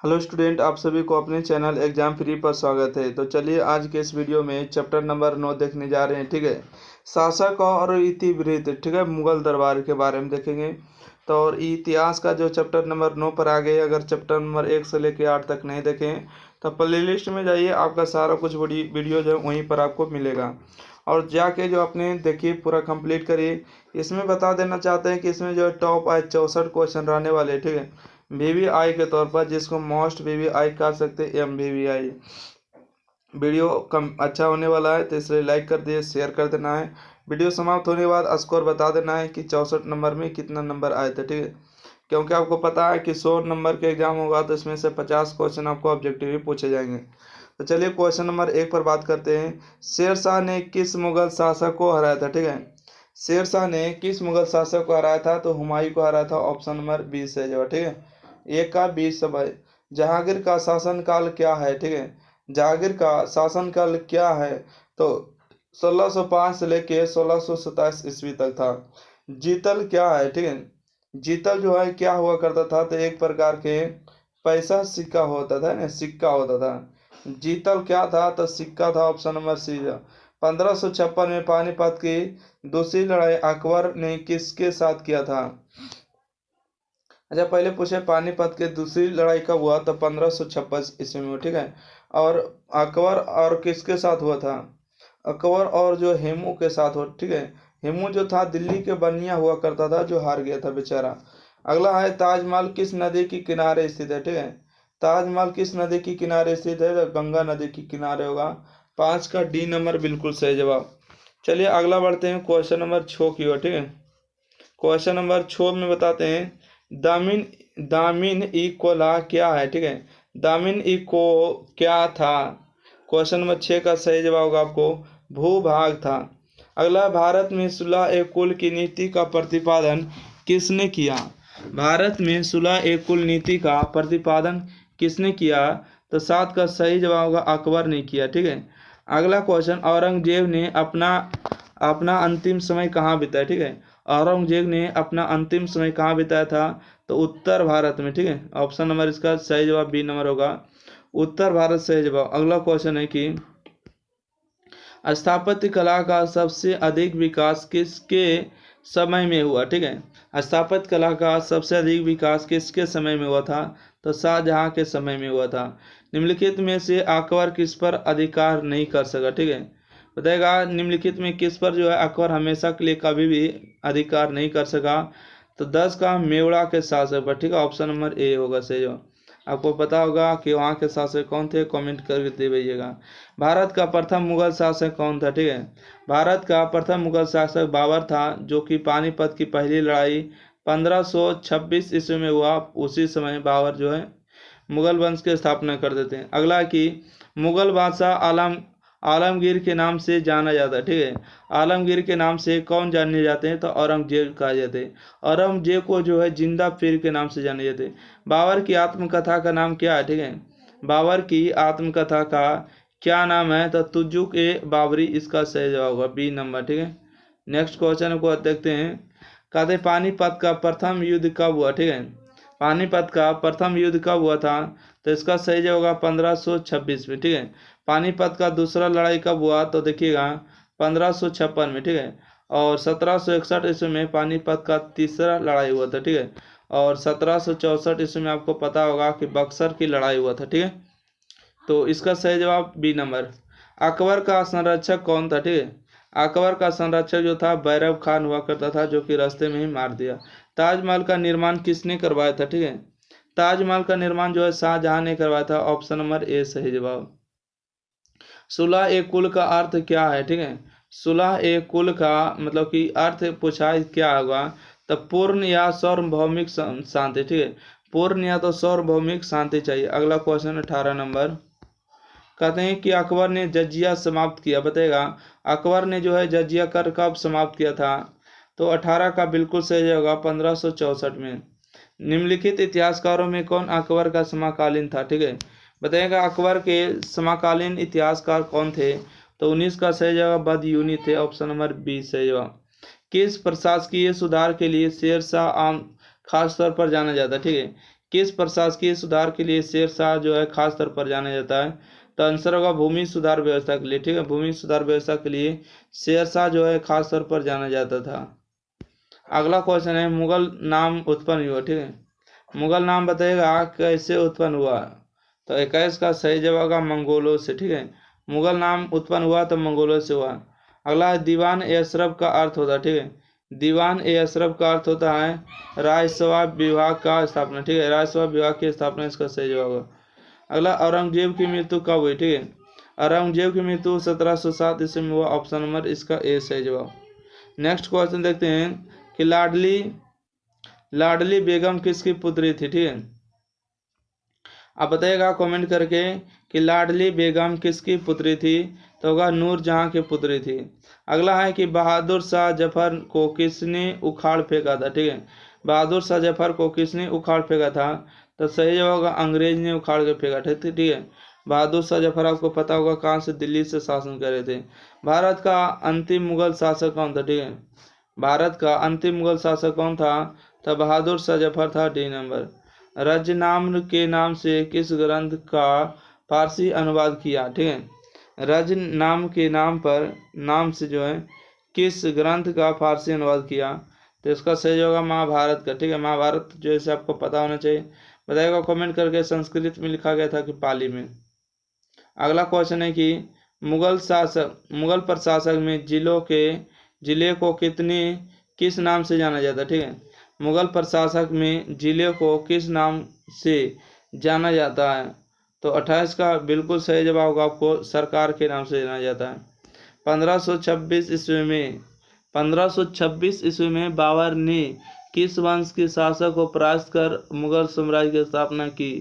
Hello student, आप सभी को अपने चैनल एग्जाम फ्री पर स्वागत है। तो चलिए आज के इस वीडियो में चैप्टर नंबर 9 देखने जा रहे हैं। ठीक है, शासक और इतिवृत्त। ठीक है, मुगल दरबार के बारे में देखेंगे। तो और इतिहास का जो चैप्टर नंबर 9 पर आ गए, अगर चैप्टर नंबर 1 से लेकर 8 तक नहीं देखें तो प्ले लिस्ट में जाइए, आपका सारा कुछ बड़ी वीडियो जो है वहीं पर आपको मिलेगा। और जाके जो अपने देखिए पूरा कंप्लीट करिए। इसमें बता देना चाहते हैं कि इसमें जो टॉप 64 क्वेश्चन रहने वाले। ठीक है, वीवीआई के तौर पर, जिसको मोस्ट वीवीआई कह सकते हैं, MVVI। वीडियो कम अच्छा होने वाला है तो इसलिए लाइक कर दिए, शेयर कर देना है। वीडियो समाप्त होने के बाद स्कोर बता देना है कि 64 नंबर में कितना नंबर आए थे। ठीक है, क्योंकि आपको पता है कि 100 नंबर के एग्जाम होगा तो इसमें से 50 क्वेश्चन आपको ऑब्जेक्टिव ही पूछे जाएंगे। तो चलिए क्वेश्चन नंबर 1 पर बात करते हैं। शेर शाह ने किस मुगल शासक को हराया था? ठीक है, शेर शाह ने किस मुगल शासक को हराया था? तो हुमायूं को हराया था। ऑप्शन नंबर 20 है जवाब। ठीक है, एक का 20 समय। जहांगीर का शासनकाल क्या है? ठीक है, जहांगीर का शासनकाल क्या है? तो 1605 से लेके 1627 ईस्वी तक था। जीतल क्या है? ठीक है, जीतल जो है क्या हुआ करता था? तो एक प्रकार के पैसा सिक्का होता था ना, सिक्का होता था। जीतल क्या था? तो सिक्का था। ऑप्शन नंबर सी। 1556 में पानीपत की दूसरी लड़ाई अकबर ने किसके साथ किया था? अच्छा, पहले पूछे पानीपत की दूसरी लड़ाई कब हुआ? तो 1556 ईस्वी में। ठीक है, और अकबर और किसके साथ हुआ था? अकबर और जो हेमू के साथ हुआ। ठीक है, हेमू जो था दिल्ली के बनिया हुआ करता था, जो हार गया था बेचारा। अगला है ताजमहल किस नदी के किनारे स्थित है? ठीक है, ताजमहल किस नदी के किनारे स्थित है? तो गंगा नदी के किनारे होगा। 5 का डी नंबर बिल्कुल सही जवाब। चलिए अगला बढ़ते हैं क्वेश्चन नंबर 6 की ओर। ठीक है, क्वेश्चन नंबर 6 में बताते हैं दामिन दामिन इकोला क्या है? ठीक है, दामिन इको क्या था? क्वेश्चन नंबर 6 का सही जवाब होगा आपको भूभाग था। अगला, भारत में सुलह ए कुल की नीति का प्रतिपादन किसने किया? भारत में सुलह ए कुल नीति का प्रतिपादन किसने किया? तो 7 का सही जवाब होगा अकबर ने किया। ठीक है, अगला क्वेश्चन, औरंगजेब ने अपना अपना अंतिम समय कहाँ बिताया? ठीक है, औरंगजेब ने अपना अंतिम समय कहाँ बिताया था? तो उत्तर भारत में। ठीक है, ऑप्शन नंबर इसका सही जवाब बी नंबर होगा, उत्तर भारत सही जवाब। अगला क्वेश्चन है कि स्थापत्य कला का सबसे अधिक विकास किसके समय में हुआ? ठीक है, स्थापत्य कला का सबसे अधिक विकास किसके समय में हुआ था? तो शाहजहां के समय में हुआ था। निम्नलिखित में से अकबर किस पर अधिकार नहीं कर सका? ठीक है, बताएगा निम्नलिखित में किस पर जो है अकबर हमेशा के लिए कभी भी अधिकार नहीं कर सका? तो 10 का मेवाड़ के शासक पर। ठीक है, ऑप्शन नंबर ए होगा सही जवाब। आपको पता होगा कि वहाँ के शासक कौन थे, कमेंट करके दे दीजिएगा। भारत का प्रथम मुगल शासक कौन था? ठीक है, भारत का प्रथम मुगल शासक बाबर था, जो कि पानीपत की पहली लड़ाई 1526 ईस्वी में हुआ। उसी समय बाबर जो है मुगल वंश की स्थापना कर देते हैं। अगला कि मुगल बादशाह आलमगीर के नाम से जाना जाता है। ठीक है, आलमगीर के नाम से कौन जाने जाते हैं? तो औरंगजेब कहा जाते हैं। औरंगजेब को जो है जिंदा पीर के नाम से जाने जाते हैं। बाबर की आत्मकथा का नाम क्या है? ठीक है, बाबर की आत्मकथा का क्या नाम है? तो तुजुक ए बाबरी इसका सही जवाब होगा बी नंबर। ठीक है, नेक्स्ट क्वेश्चन को देखते हैं। कहते पानीपत का प्रथम युद्ध कब हुआ? ठीक है, पानीपत का प्रथम युद्ध कब हुआ था? तो इसका सही जवाब होगा 1526 में। ठीक है, पानीपत का दूसरा लड़ाई कब हुआ? तो देखिएगा 1556 में। ठीक है, और 1761 ईस्वी में पानीपत का तीसरा लड़ाई हुआ था। ठीक है, और 1764 ईस्वी में आपको पता होगा कि बक्सर की लड़ाई हुआ था। ठीक है, तो इसका सही जवाब बी नंबर। अकबर का संरक्षक कौन था? ठीक है, अकबर का संरक्षक जो था बैरब खान हुआ करता था, जो कि रास्ते में ही मार दिया। ताजमहल का निर्माण किसने करवाया था? ठीक है, ताजमहल का निर्माण जो है शाहजहां ने करवाया था। ऑप्शन नंबर ए सही जवाब। सुलह ए कुल का अर्थ क्या है? ठीक है, सुलह ए कुल का मतलब कि अर्थ पूछा है क्या होगा? तो पूर्ण या सार्वभौमिक शांति। ठीक है, पूर्ण या तो सार्वभौमिक शांति चाहिए। अगला क्वेश्चन 18 नंबर, कहते हैं कि अकबर ने जजिया समाप्त किया। बताएगा अकबर ने जो है जजिया कर कब समाप्त किया था? तो 18 का बिल्कुल सही होगा 1564 में। निम्नलिखित इतिहासकारों में कौन अकबर का समकालीन था? ठीक है, बताइएगा अकबर के समकालीन इतिहासकार कौन थे? तो 19 का सही जवाब बदयूनी थे। ऑप्शन नंबर बी सही जवाब। किस प्रशासकीय सुधार के लिए शेर शाह आम खास तौर पर जाना जाता है? ठीक है, किस प्रशासकीय सुधार के लिए शेरशाह जो है खास तौर पर जाना जाता है? तो आंसर होगा भूमि सुधार व्यवस्था के लिए। ठीक है, भूमि सुधार व्यवस्था के लिए शेरशाह जो है खास तौर पर जाना जाता था। अगला क्वेश्चन है मुगल नाम उत्पन्न हुआ। ठीक है, मुगल नाम बताइएगा कैसे उत्पन्न हुआ? तो 21 का सही जवाब होगा मंगोलों से। ठीक है, मुगल नाम उत्पन्न हुआ तो मंगोलों से हुआ। अगला है दीवान ए अशरफ का अर्थ होता है। ठीक है, दीवान ए अशरफ का अर्थ होता है राजसभा विभाग का स्थापना। ठीक है, राजसभा विभाग की स्थापना इसका सही जवाब होगा। अगला औरंगजेब की मृत्यु कब हुई? ठीक है, औरंगजेब की मृत्यु 1707 ईस्वी में हुआ। ऑप्शन नंबर इसका ए सही जवाब। नेक्स्ट क्वेश्चन देखते हैं कि लाडली बेगम किसकी पुत्री थी? ठीक है, आप बताइएगा कमेंट करके कि लाडली बेगम किसकी पुत्री थी? तो होगा नूरजहां की पुत्री थी। अगला है कि बहादुर शाह जफर को किसने उखाड़ फेंका था? ठीक है, बहादुर शाह जफर को किसने उखाड़ फेंका था? तो सही जवाब होगा अंग्रेज ने उखाड़ के फेंका। ठीक है, बहादुर शाह जफर आपको पता होगा कहाँ से, दिल्ली से शासन कर रहे थे। भारत का अंतिम मुगल शासक कौन था? ठीक है, भारत का अंतिम मुगल शासक कौन था? तो बहादुर शाह जफर था। D number. रजनाम्र के नाम से किस ग्रंथ का फारसी अनुवाद किया? ठीक है, रज नाम के नाम से जो है किस ग्रंथ का फारसी अनुवाद किया? तो इसका सही होगा महाभारत का। ठीक है, महाभारत जैसे आपको पता होना चाहिए, बताइएगा कमेंट करके संस्कृत में लिखा गया था कि पाली में। अगला क्वेश्चन है कि मुगल प्रशासक में जिले को किस नाम से जाना जाता है? ठीक है, मुगल प्रशासक में जिले को किस नाम से जाना जाता है? तो 28 का बिल्कुल सही जवाब होगा आपको सरकार के नाम से जाना जाता है। 1526 ईस्वी में बाबर ने किस वंश के शासक को परास्त कर मुगल साम्राज्य की स्थापना की?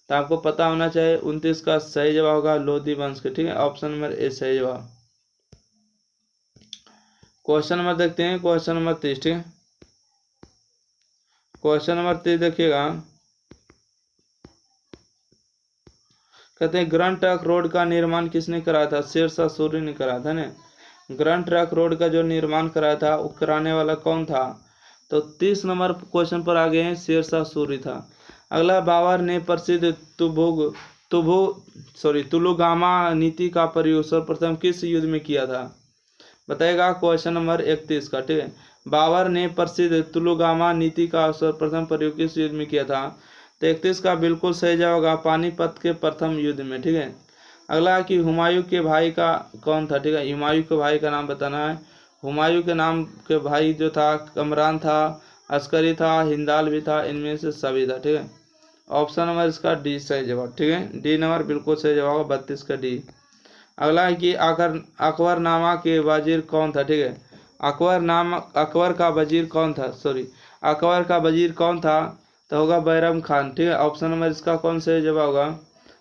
तो आपको पता होना चाहिए 29 का सही जवाब होगा लोधी वंश के। ठीक है, ऑप्शन नंबर ए सही जवाब। क्वेश्चन नंबर देखते हैं, क्वेश्चन नंबर 30। ठीक है, क्वेश्चन नंबर 30 देखिएगा, कहते हैं ग्रैंड ट्रंक रोड का निर्माण किसने कराया था? शेरशाह सूरी ने कराया था ना। ग्रैंड ट्रंक रोड का जो निर्माण कराया था वो कराने वाला कौन था? तो 30 नंबर क्वेश्चन पर आ गए हैं, शेरशाह सूरी था। अगला, बाबर ने प्रसिद्ध तुलुगामा नीति का प्रयोग सर्वप्रथम किस युद्ध में किया था? बताएगा क्वेश्चन नंबर 31 का। ठीक है, बाबर ने प्रसिद्ध तुलुगामा नीति का सर्वप्रथम प्रयोग किस युद्ध में किया था? तो 31 का बिल्कुल सही जवाब होगा पानीपत के प्रथम युद्ध में। ठीक है, अगला कि हुमायूं के भाई का कौन था? ठीक है, हुमायूं के भाई का नाम बताना है। हुमायूं के नाम के भाई जो था कमरान था, अस्करी था, हिंदाल भी था, इनमें से सभी था। ठीक है, ऑप्शन नंबर इसका डी सही जवाब। ठीक है, डी नंबर बिल्कुल सही जवाब 32 का डी। अगला है कि अकबरनामा के वजीर कौन था? ठीक है, अकबर का वजीर कौन था? अकबर का वजीर कौन था? तो होगा बैरम खान। ठीक है, ऑप्शन नंबर इसका कौन सही जवाब होगा?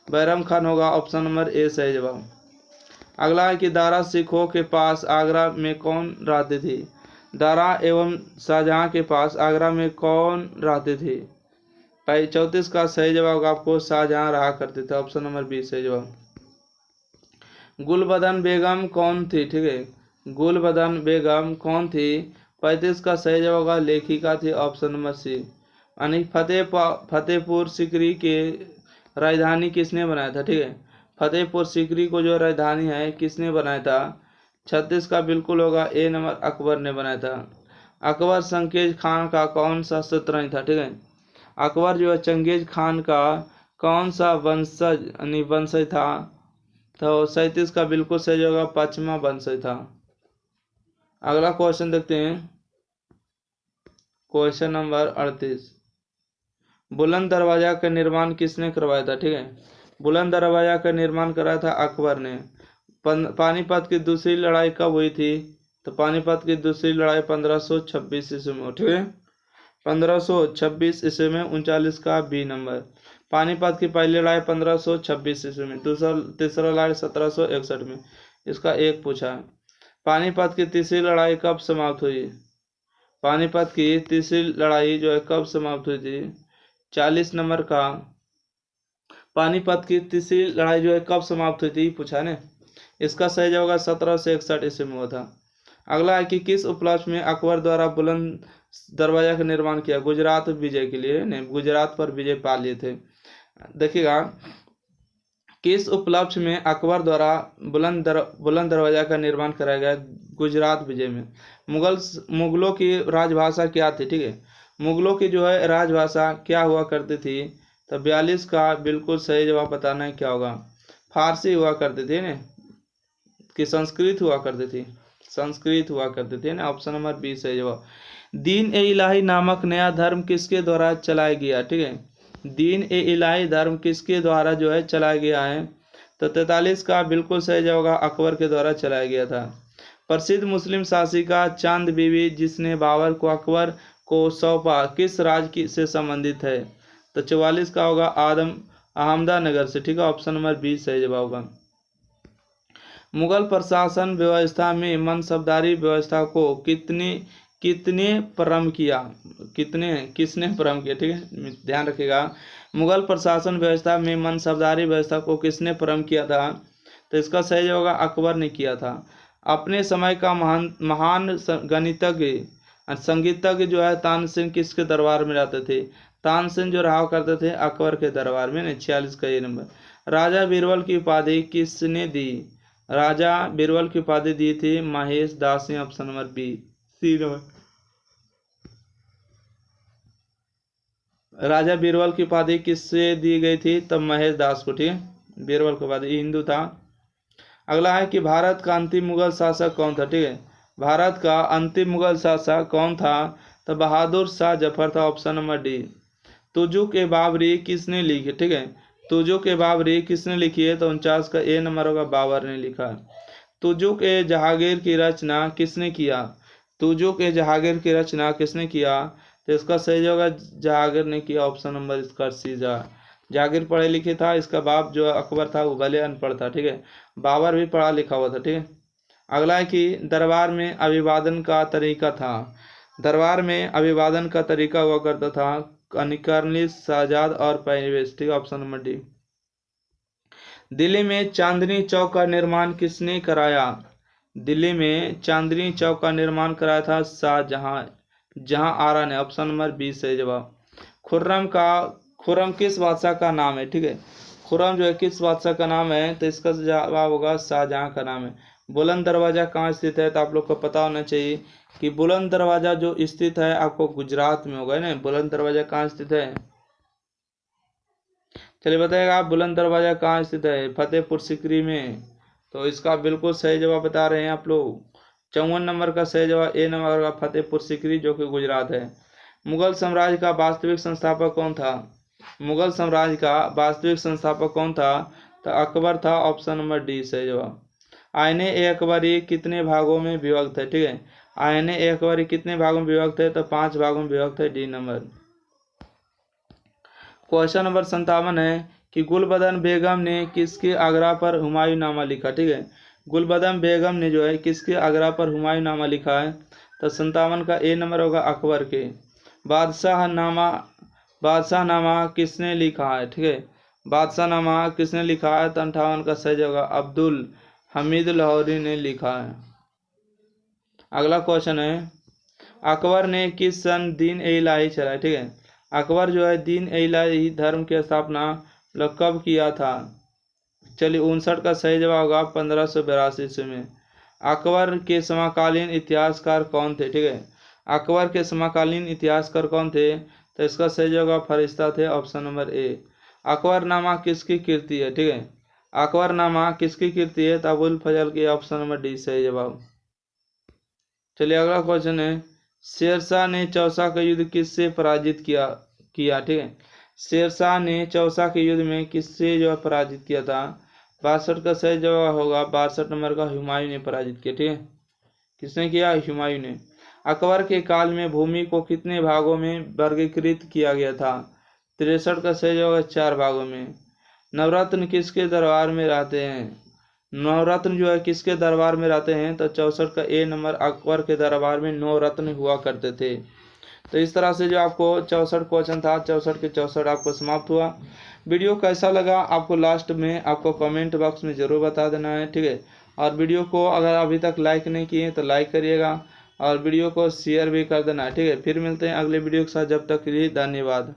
बैरम खान होगा, ऑप्शन नंबर ए सही जवाब। अगला है कि दारा सिखों के पास आगरा में कौन रहते थे? दारा एवं शाहजहां के पास आगरा में कौन रहते थे? 34 का सही जवाब होगा आपको शाहजहां रहा करते थे। ऑप्शन नंबर बी सही जवाब। गुलबदन बेगम कौन थी? ठीक है, गुलबदन बेगम कौन थी? 35 का सही जवाब होगा लेखिका थी। Option number C. यानी फतेहपुर सीकरी के राजधानी किसने बनाया था? ठीक है, फतेहपुर सीकरी को जो राजधानी है किसने बनाया था? 36 का बिल्कुल होगा ए नंबर अकबर ने बनाया था। अकबर चंगेज खान का कौन सा शतरंज था? ठीक है, अकबर जो है चंगेज खान का कौन सा वंशज था? तो 37 का बिल्कुल सही होगा पश्चिमा वंशज था। अगला क्वेश्चन देखते हैं, क्वेश्चन नंबर 38। बुलंद दरवाजा का निर्माण किसने करवाया था? ठीक है, बुलंद दरवाजा का निर्माण कराया था अकबर ने। पानीपत की दूसरी लड़ाई कब हुई थी? तो पानीपत की दूसरी लड़ाई 1526 ईस्वी में। ठीक है, 1526 ईस्वी में 39 का बी नंबर। पानीपत की पहली लड़ाई 1526 ईस्वी में, तीसरा लड़ाई 1761 में। इसका एक पूछा है। पानीपत की तीसरी लड़ाई कब समाप्त हुई? पानीपत की तीसरी लड़ाई जो है कब समाप्त हुई थी? 40 नंबर का। पानीपत की तीसरी लड़ाई जो है कब समाप्त हुई थी पूछा ने। इसका सही जवाब 1761 ईस्वी में हुआ था। अगला है कि किस उपलक्ष्य में अकबर द्वारा बुलंद दरवाजा का निर्माण किया? गुजरात विजय के लिए, नहीं, गुजरात पर विजय पा लिए थे। देखिएगा, किस उपलक्ष्य में अकबर द्वारा बुलंद दरवाजा का निर्माण कराया गया? गुजरात विजय में। मुगलों की राजभाषा क्या थी? ठीक है, मुगलों की जो है राजभाषा क्या हुआ करती थी? तो 42 का बिल्कुल सही जवाब बताना है, क्या होगा? फारसी हुआ करती थी ना, कि संस्कृत हुआ करती थी? संस्कृत हुआ करती थी ना, ऑप्शन नंबर बी सही जवाब। दीन ए इलाही नामक नया धर्म किसके द्वारा चलाया गया? ठीक है, दीन ए इलाही धर्म किसके द्वारा जो है चलाया गया है? तो 43 का बिल्कुल सही जवाब अकबर के द्वारा चलाया गया था। प्रसिद्ध मुस्लिम शासिका चांद बीबी जिसने बाबर को अकबर को सौंपा किस राज्य से संबंधित है? तो 44 का होगा अहमदानगर से। ठीक है, ऑप्शन नंबर बी सही जवाब होगा। मुगल प्रशासन व्यवस्था में मनसबदारी व्यवस्था को किसने प्रारंभ किया? किसने प्रारंभ किया? ठीक है, ध्यान रखिएगा, मुगल प्रशासन व्यवस्था में मनसबदारी व्यवस्था को किसने प्रारंभ किया था? तो इसका सही जवाब अकबर ने किया था। अपने समय का महान गणितज्ञ संगीतज्ञ जो है तानसेन किसके दरबार में रहते थे? तानसेन जो रहा करते थे अकबर के दरबार में। 46 का ये नंबर। राजा बीरबल की उपाधि किसने दी? राजा बीरबल की उपाधि दी थी महेश दास ने, option number B C number. Raja Birbal की उपाधि किससे दी गई थी? तब महेश दास को। ठीक है, बीरबल की उपाधि, हिंदू था। अगला है कि भारत का अंतिम मुगल शासक कौन था? ठीक है, भारत का अंतिम मुगल शासक कौन था? तो बहादुर शाह जफर था, ऑप्शन नंबर डी। तुजुक ए बाबरी किसने लिखी? ठीक है, तुजुक ए बाबरी किसने लिखी है? तो 49 का ए नंबर होगा, बाबर ने लिखा। तुजुक ए जहांगीर की रचना किसने किया? तुजुक ए जहांगीर की रचना किसने किया? तो इसका सही होगा जहांगीर ने किया, ऑप्शन नंबर इसका सी। जहांगीर पढ़े लिखे था, इसका बाप जो अकबर था वो भले अनपढ़ था। ठीक है, बाबर भी पढ़ा लिखा हुआ था। ठीक है, अगला है कि दरबार में अभिवादन का तरीका था। दरबार में अभिवादन का तरीका हुआ करता था कर्णिल, साजाद और परिवेश। ठीक है, ऑप्शन नंबर डी। दिल्ली में चांदनी चौक का निर्माण किसने कराया? दिल्ली में चांदनी चौक का निर्माण कराया था शाहजहां आरा ने, ऑप्शन नंबर बी सही जवाब। खुर्रम किस बादशाह का नाम है? ठीक है, खुर्रम जो है किस बादशाह का नाम है? तो इसका जवाब होगा शाहजहां का नाम है। बुलंद दरवाजा कहाँ स्थित है? तो आप लोग को पता होना चाहिए कि बुलंद दरवाजा जो स्थित है आपको गुजरात में होगा ना। बुलंद दरवाजा कहाँ स्थित है? चलिए बताइएगा आप, बुलंद दरवाजा कहाँ स्थित है? फतेहपुर सीकरी में। तो इसका बिल्कुल सही जवाब बता रहे हैं आप लोग। 54 नंबर का सही जवाब ए नंबर का फतेहपुर सीकरी, जो कि गुजरात है। मुगल साम्राज्य का वास्तविक संस्थापक कौन था? मुगल साम्राज्य का वास्तविक संस्थापक कौन था? तो अकबर था, ऑप्शन नंबर डी सही जवाब। आईने ए अकबरी कितने भागों में विभक्त है? ठीक है, आईने ए अकबरी कितने भागों में विभक्त है? तो 5 भागों में विभक्त है, डी नंबर। क्वेश्चन नंबर 57 है कि गुलबदन बेगम ने किसके आग्रह पर हुमायूंनामा लिखा? ठीक है, गुलबदन बेगम ने जो है किसके आग्रह पर हुमायूंनामा लिखा है? तो 57 का ए नंबर होगा अकबर के। बादशाहनामा किसने लिखा है? ठीक है, बादशाहनामा किसने लिखा है? तो 58 का सही होगा अब्दुल हमीद लाहौरी ने लिखा है। अगला क्वेश्चन है, अकबर ने किस सन दीन ए इलाही चलाया? ठीक है, अकबर जो है दीन ए इलाही धर्म की स्थापना कब किया था? चलिए 59 का सही जवाब होगा 1582 ईस्वी में। अकबर के समकालीन इतिहासकार कौन थे? ठीक है, अकबर के समकालीन इतिहासकार कौन थे? तो इसका सही जवाब फरिश्ता थे, ऑप्शन नंबर ए। अकबरनामा किसकी कृति है? ठीक है, अकबरनामा किसकी कृति है? तो अबुल फजल की, ऑप्शन नंबर डी सही जवाब। चलिए अगला क्वेश्चन है, शेरशाह ने चौसा का युद्ध किससे पराजित किया? ठीक है, शेरशाह ने चौसा के युद्ध में किससे जो है पराजित किया था? 62 का सही जवाब होगा 62 नंबर का हुमायूं ने पराजित किया। ठीक है, किसने किया? हुमायूं ने। अकबर के काल में भूमि को कितने भागों में वर्गीकृत किया गया था? 63 का सही जवाब 4 भागों में। नवरत्न किसके दरबार में रहते हैं? नवरत्न जो है किसके दरबार में रहते हैं? तो 64 का ए नंबर अकबर के दरबार में नवरत्न हुआ करते थे। तो इस तरह से जो आपको 64 क्वेश्चन था, 64 के 64 आपको समाप्त हुआ। वीडियो कैसा लगा आपको लास्ट में आपको कमेंट बॉक्स में ज़रूर बता देना है। ठीक है, और वीडियो को अगर अभी तक लाइक नहीं किए तो लाइक करिएगा और वीडियो को शेयर भी कर देना, ठीक है। फिर मिलते हैं अगले वीडियो के साथ, जब तक के लिए धन्यवाद।